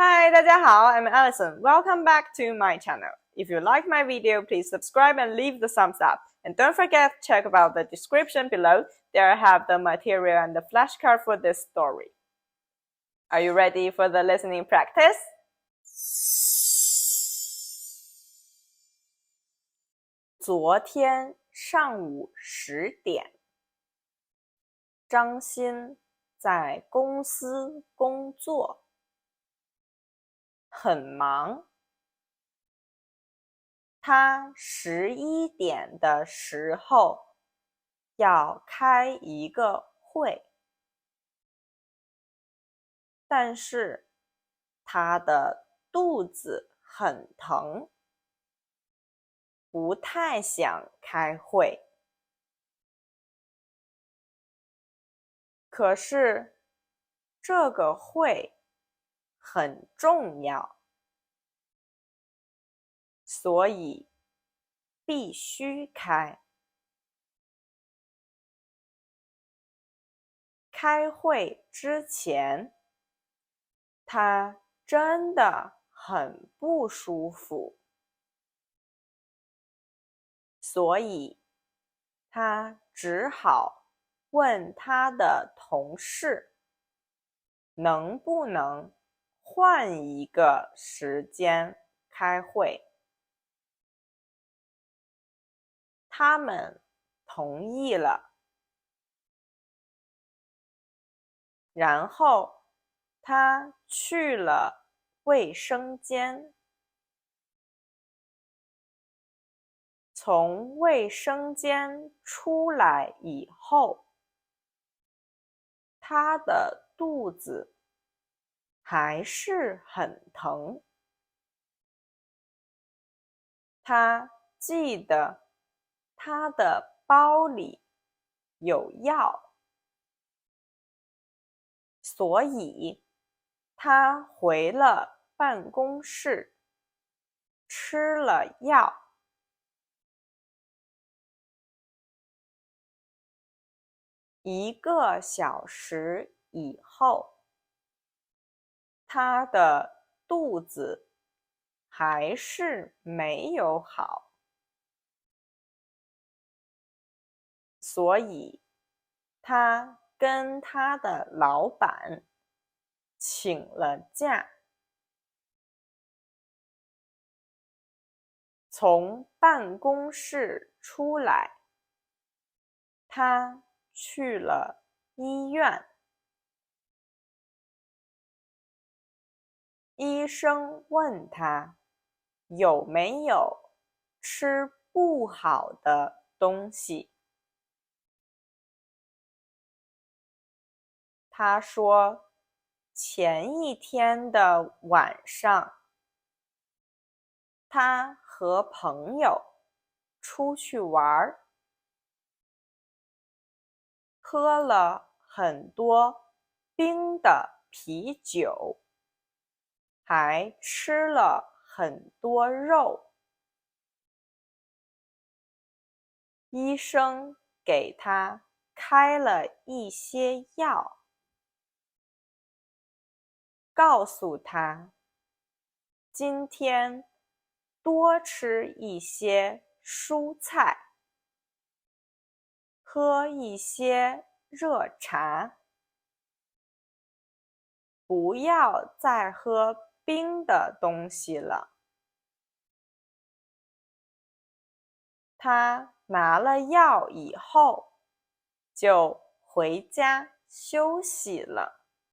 Hi, 大家好 I'm Allison. Welcome back to my channel. If you like my video, please subscribe and leave the thumbs up. And don't forget to check about the description below. There I have the material and the flashcard for this story. Are you ready for the listening practice? 昨天上午10点，张欣在公司工作，很忙。他11点的时候要开一个会，但是他的肚子很疼，不太想开会。可是这个会很重要，所以必须开。开会之前，他真的很不舒服，所以他只好问他的同事能不能换一个时间开会。他们同意了，然后他去了卫生间。从卫生间出来以后，他的肚子还是很疼。他记得他的包里有药，所以他回了办公室，吃了药。1个小时以后，他的肚子还是没有好，所以他跟他的老板请了假。从办公室出来，他去了医院。医生问他有没有吃不好的东西。他说前一天的晚上，他和朋友出去玩，喝了很多冰的啤酒，还吃了很多肉。医生给他开了一些药，告诉他今天多吃一些蔬菜，喝一些热茶，不要再喝冰的东西了。他拿了药以后，就回家休息了。